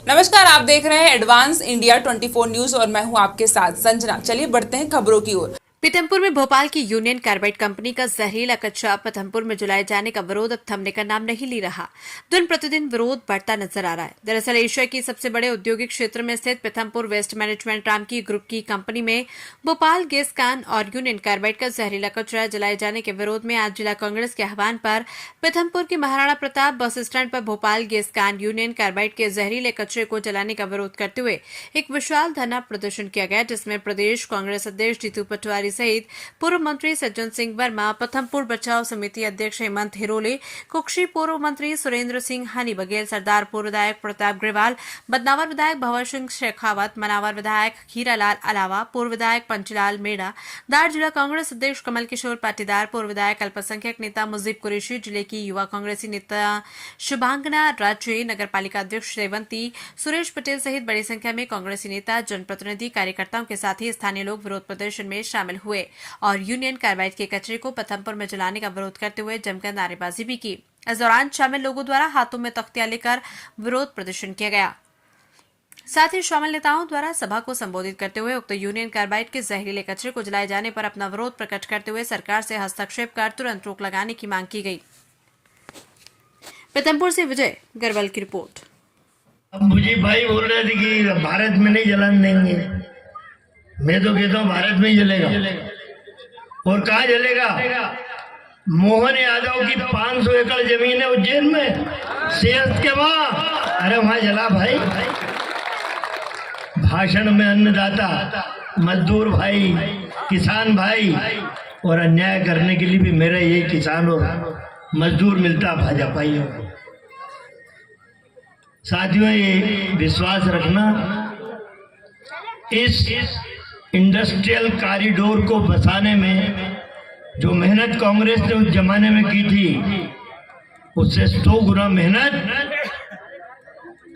नमस्कार, आप देख रहे हैं एडवांस इंडिया 24 न्यूज और मैं हूं आपके साथ संजना। चलिए बढ़ते हैं खबरों की ओर। पीथमपुर में भोपाल की यूनियन कार्बाइड कंपनी का जहरीला कचरा पीथमपुर में जलाए जाने का विरोध अब थमने का नाम नहीं ले रहा। दिन प्रतिदिन विरोध बढ़ता नजर आ रहा है। दरअसल एशिया की सबसे बड़े औद्योगिक क्षेत्र में स्थित Pithampur waste management Ramky group की कंपनी में भोपाल गैस कान और यूनियन कार्बाइड का जहरीला कचरा जलाए जाने के विरोध में आज जिला कांग्रेस के आह्वान पर पीथमपुर के महाराणा प्रताप बस स्टैंड पर भोपाल गैस कान यूनियन कार्बाइड के जहरीले कचरे को जलाने का विरोध करते हुए एक विशाल धरना प्रदर्शन किया गया, जिसमें प्रदेश कांग्रेस अध्यक्ष जीतू पटवारी सहित पूर्व मंत्री सज्जन सिंह वर्मा, पीथमपुर बचाव समिति अध्यक्ष हेमंत हिरोले, कुक्षी पूर्व मंत्री सुरेंद्र सिंह हनी बघेल, सरदारपुर विधायक प्रताप ग्रेवाल, बदनावर विधायक भवर सिंह शेखावत, मनावर विधायक हीरालाल अलावा, पूर्व विधायक पंचलाल मेड़ा, दार जिला कांग्रेस अध्यक्ष कमल किशोर पाटीदार, पूर्व विधायक अल्पसंख्यक नेता मुजीब कुरैशी, जिले की युवा कांग्रेसी नेता शुभांगना राज्य, नगर पालिका अध्यक्ष रेवंती, सुरेश पटेल सहित बड़ी संख्या में कांग्रेसी नेता, जनप्रतिनिधि, कार्यकर्ताओं के साथ ही स्थानीय लोग विरोध प्रदर्शन में शामिल हुए और यूनियन कार्बाइड के कचरे को पीथमपुर में जलाने का विरोध करते हुए जमकर नारेबाजी भी की। इस दौरान शामिल लोगों द्वारा हाथों में तख्तियां लेकर विरोध प्रदर्शन किया गया। साथ ही शामिल नेताओं द्वारा सभा को संबोधित करते हुए उक्त यूनियन कार्बाइड के जहरीले कचरे को जलाए जाने पर अपना विरोध प्रकट करते हुए सरकार से हस्तक्षेप कर तुरंत रोक लगाने की मांग की गई। पीथमपुर से विजय गरवाल की रिपोर्ट। अब मुझे भाई बोल रहे थे कि भारत में नहीं जलाने देंगे। मैं तो कहता हूँ भारत में ही जलेगा। और कहाँ जलेगा? मोहन यादव की 500 एकड़ जमीन है उज्जैन में, सेहत के वहां, अरे वहां जला भाई। भाषण में अन्नदाता, मजदूर भाई, किसान भाई और अन्याय करने के लिए भी मेरा ये किसान और मजदूर मिलता भाजपा ही हो। साथियों, ये विश्वास रखना, इस इंडस्ट्रियल कॉरिडोर को बसाने में जो मेहनत कांग्रेस ने उस जमाने में की थी, उससे 100 गुना मेहनत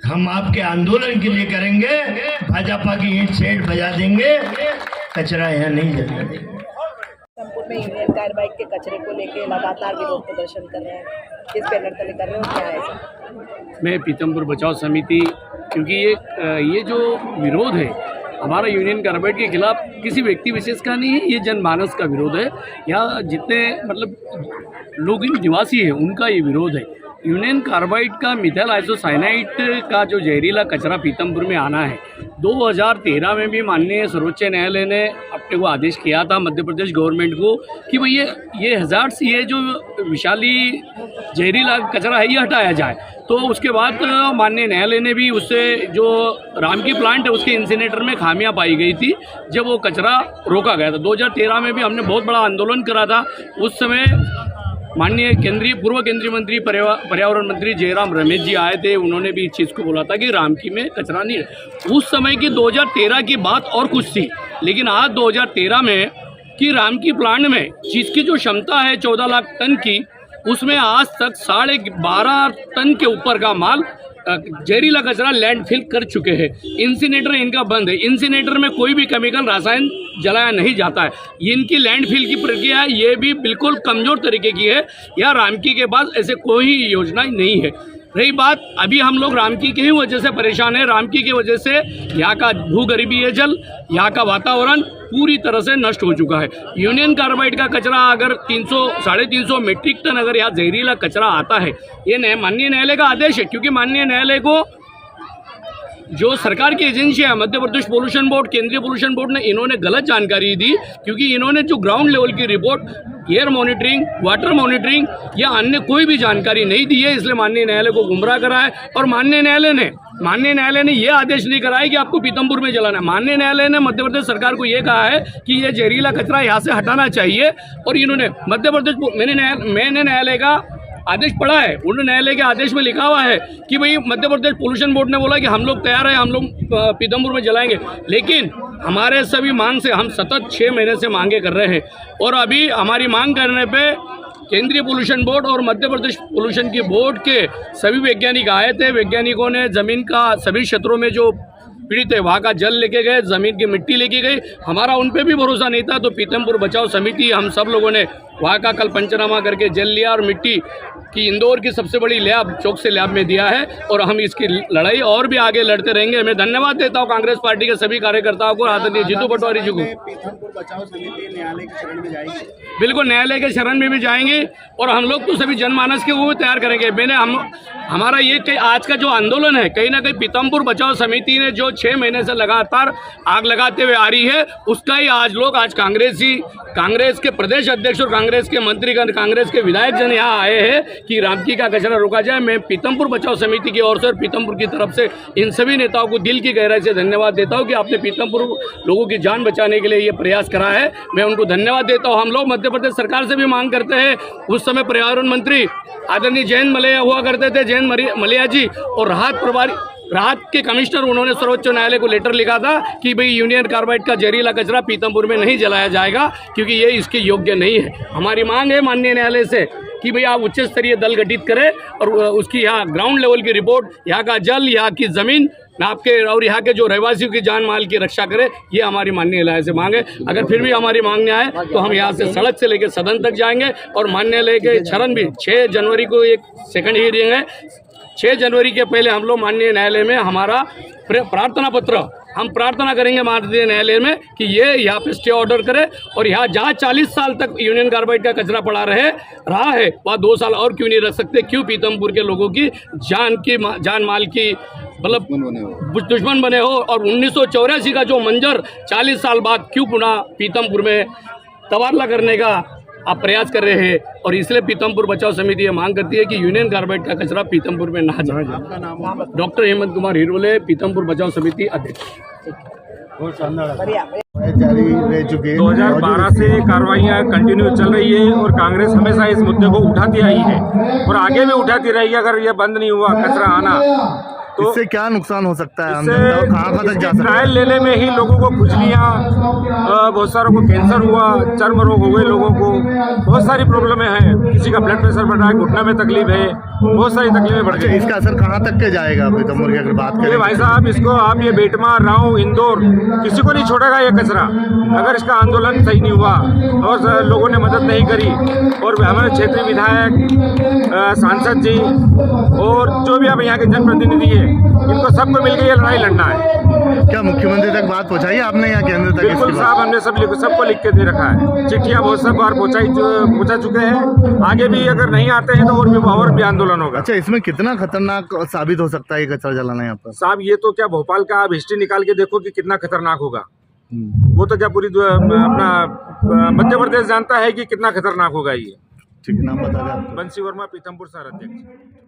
हम आपके आंदोलन के लिए करेंगे। भाजपा की ईंट सेठ बजा देंगे, कचरा यहाँ नहीं जलने देंगे। पीथमपुर में यूनियन कार्बाइड के कचरे को लेकर लगातार विरोध प्रदर्शन कर रहे हैं, किस बैनर तले कर रहे हो, क्या है सर? मैं पीथमपुर बचाव समिति, क्योंकि ये जो विरोध है हमारा यूनियन कार्बाइड के खिलाफ किसी व्यक्ति विशेष का नहीं है, ये जनमानस का विरोध है। यहाँ जितने मतलब लोग निवासी हैं उनका ये विरोध है। यूनियन कार्बाइड का मिथाइल आइसोसाइनाइड का जो जहरीला कचरा पीथमपुर में आना है, 2013 में भी माननीय सर्वोच्च न्यायालय ने अपने को आदेश किया था मध्य प्रदेश गवर्नमेंट को कि भाई ये हज़ार्ड्स, ये जो विशाली जहरीला कचरा है ये हटाया जाए। तो उसके बाद माननीय न्यायालय ने भी उससे जो रामकी प्लांट है उसके इंसिनेटर में खामियां पाई गई थी, जब वो कचरा रोका गया था। 2013 में भी हमने बहुत बड़ा आंदोलन करा था। उस समय माननीय पूर्व केंद्रीय मंत्री पर्यावरण मंत्री जयराम रमेश जी आए थे, उन्होंने भी इस चीज़ को बोला था कि रामकी में कचरा नहीं है। उस समय की 2013 की बात और कुछ थी, लेकिन आज 2013 में कि रामकी प्लांट में जिसकी जो क्षमता है 14 लाख टन की, उसमें आज तक 12.5 टन के ऊपर का माल जहरीला कचरा लैंडफिल कर चुके हैं। इंसिनेटर इनका बंद है, इंसिनेटर में कोई भी केमिकल रासायन जलाया नहीं जाता है। इनकी लैंडफिल की प्रक्रिया ये भी बिल्कुल कमज़ोर तरीके की है। या रामकी के पास ऐसे कोई योजना नहीं है। रही बात, अभी हम लोग रामकी की ही वजह से परेशान है। रामकी की वजह से यहाँ का भूगर्भीय जल, यहाँ का वातावरण पूरी तरह से नष्ट हो चुका है। यूनियन कार्बाइड का कचरा अगर 300-350 मीट्रिक टन अगर यहाँ जहरीला कचरा आता है, ये माननीय न्यायालय का आदेश है, क्योंकि माननीय न्यायालय को जो सरकार की एजेंसी है मध्य प्रदेश पोल्यूशन बोर्ड, केंद्रीय पोल्यूशन बोर्ड ने इन्होंने गलत जानकारी दी, क्योंकि इन्होंने जो ग्राउंड लेवल की report, air monitoring, water monitoring या अन्य कोई भी जानकारी नहीं दी है, इसलिए माननीय न्यायालय को गुमराह करा है। और माननीय न्यायालय ने यह आदेश नहीं करा है कि आपको पीथमपुर में जलाना है। माननीय न्यायालय ने मध्य प्रदेश सरकार को यह कहा है कि यह जहरीला कचरा यहाँ से हटाना चाहिए। और इन्होंने मध्य प्रदेश, मैंने न्यायालय का आदेश पढ़ा है, उन्होंने न्यायालय के आदेश में लिखा हुआ है कि भाई मध्य प्रदेश पोल्यूशन बोर्ड ने बोला कि हम लोग तैयार हैं, हम लोग पीथमपुर में जलाएंगे। लेकिन हमारे सभी मांग से हम सतत 6 महीने से मांगे कर रहे हैं, और अभी हमारी मांग करने पे केंद्रीय पोल्यूशन बोर्ड और मध्य प्रदेश पोल्यूशन की बोर्ड के सभी वैज्ञानिक आए थे। वैज्ञानिकों ने ज़मीन का सभी क्षेत्रों में जो पीड़ित है वहाँ का जल लेके गए, ज़मीन की मिट्टी लेके गई। हमारा उन पे भी भरोसा नहीं था, तो पीथमपुर बचाओ समिति हम सब लोगों ने वहाँ का कल पंचनामा करके जल लिया और मिट्टी की इंदौर की सबसे बड़ी लैब चौक से लैब में दिया है और हम इसकी लड़ाई और भी आगे लड़ते रहेंगे। मैं धन्यवाद देता हूँ कांग्रेस पार्टी के सभी कार्यकर्ताओं को, आदरणीय जीतू पटवारी जी को। पीथमपुर बचाओ समिति न्यायालय की शरण में जाएगी। बिल्कुल न्यायालय के शरण में भी जाएंगे और हम लोग तो सभी जनमानस के वो तैयार करेंगे। हमारा ये आज का जो आंदोलन है, कहीं ना कहीं पीथमपुर बचाओ समिति ने जो 6 महीने से लगातार आग लगाते हुए आ रही है, उसका ही आज कांग्रेस के प्रदेश अध्यक्ष और कांग्रेस के मंत्रीगण, कांग्रेस के विधायक जन यहाँ आए हैं कि रामकी का कचरा रोका जाए। मैं पीथमपुर बचाओ समिति की ओर से और पीथमपुर की तरफ से इन सभी नेताओं को दिल की गहराई से धन्यवाद देता हूँ कि आपने पीथमपुर लोगों की जान बचाने के लिए ये प्रयास करा है। मैं उनको धन्यवाद देता हूँ। हम लोग मध्य प्रदेश सरकार से भी मांग करते हैं, उस समय पर्यावरण मंत्री आदरणीय जयंत मलैया हुआ करते थे, जयंत मलैया जी, और राहत के कमिश्नर, उन्होंने सर्वोच्च न्यायालय को लेटर लिखा था कि भाई यूनियन कार्बाइड का जहरीला कचरा पीथमपुर में नहीं जलाया जाएगा क्योंकि ये इसके योग्य नहीं है। हमारी मांग है माननीय न्यायालय से कि भाई आप उच्च स्तरीय दल गठित करें और उसकी यहाँ ग्राउंड लेवल की रिपोर्ट, यहाँ का जल, यहाँ की ज़मीन आपके और यहाँ के जो रहवासियों की जान माल की रक्षा करे, ये हमारी माननीय न्यायालय से मांग है। अगर फिर भी हमारी मांग नहीं आए तो हम यहाँ से सड़क से लेकर सदन तक जाएंगे और माननीय के शरण भी 6 जनवरी को एक सेकंड हियरिंग है। 6 जनवरी के पहले हम लोग माननीय न्यायालय में हमारा प्रार्थना पत्र हम प्रार्थना करेंगे माननीय न्यायालय में कि ये यहाँ पे स्टे ऑर्डर करे और यहाँ जहाँ 40 साल तक यूनियन कार्बाइड का कचरा पड़ा रहा है वहाँ 2 साल और क्यों नहीं रख सकते? क्यों पीथमपुर के लोगों की जान माल की मतलब दुश्मन बने हो? और 1984 का जो मंजर 40 साल बाद क्यों पुनः पीथमपुर में तबादला करने का आप प्रयास कर रहे हैं? और इसलिए पीथमपुर बचाओ समिति ये मांग करती है कि यूनियन कार्बाइड का कचरा पीथमपुर में ना जाए। डॉक्टर हेमंत कुमार हिरोले, पीथमपुर बचाओ समिति अध्यक्ष। जारी रह चुके हैं। 2012 से कार्रवाइयाँ कंटिन्यू चल रही है और कांग्रेस हमेशा इस मुद्दे को उठाती आई है और आगे भी उठाती रहेगी। अगर ये बंद नहीं हुआ कचरा आना तो इससे क्या नुकसान हो सकता है? कहाँ तक जा सकता है? ट्रायल लेने में ही लोगों को खुजलियाँ, बहुत सारों को कैंसर हुआ, चर्म रोग हो गए लोगों को, बहुत सारी प्रॉब्लमें हैं। किसी का ब्लड प्रेशर बढ़ रहा है, घुटने में तकलीफ है, बहुत सारी तकलीफें बढ़ गई। इसका असर कहाँ तक के जाएगा पीथमपुर की अगर बात करें? भाई साहब, इसको आप ये बेटमा, राव, इंदौर किसी को नहीं छोड़ेगा ये कचरा अगर इसका आंदोलन सही नहीं हुआ और लोगों ने मदद नहीं करी। और हमारे क्षेत्रीय विधायक, सांसद जी और जो भी आप यहाँ के जनप्रतिनिधि है, इनको सबको मिलकर ये लड़ाई लड़ना है। क्या मुख्यमंत्री तक बात पहुँचाई आपने या केंद्र तक? बिल्कुल साहब, हमने सबको लिख के दे रखा है। चिट्ठियाँ बहुत सब बार पहुँचा चुके हैं। आगे भी अगर नहीं आते हैं तो और भी आंदोलन होगा। अच्छा, इसमें कितना खतरनाक साबित हो सकता है ये कचरा जलाना यहाँ पर? साहब, ये तो क्या भोपाल का आप हिस्ट्री निकाल के देखो कि कितना खतरनाक होगा। वो तो क्या पूरी अपना मध्य प्रदेश जानता है कि कितना खतरनाक होगा ये। ठीक, नाम बता दें। बंसी वर्मा, पीथमपुर शहर अध्यक्ष।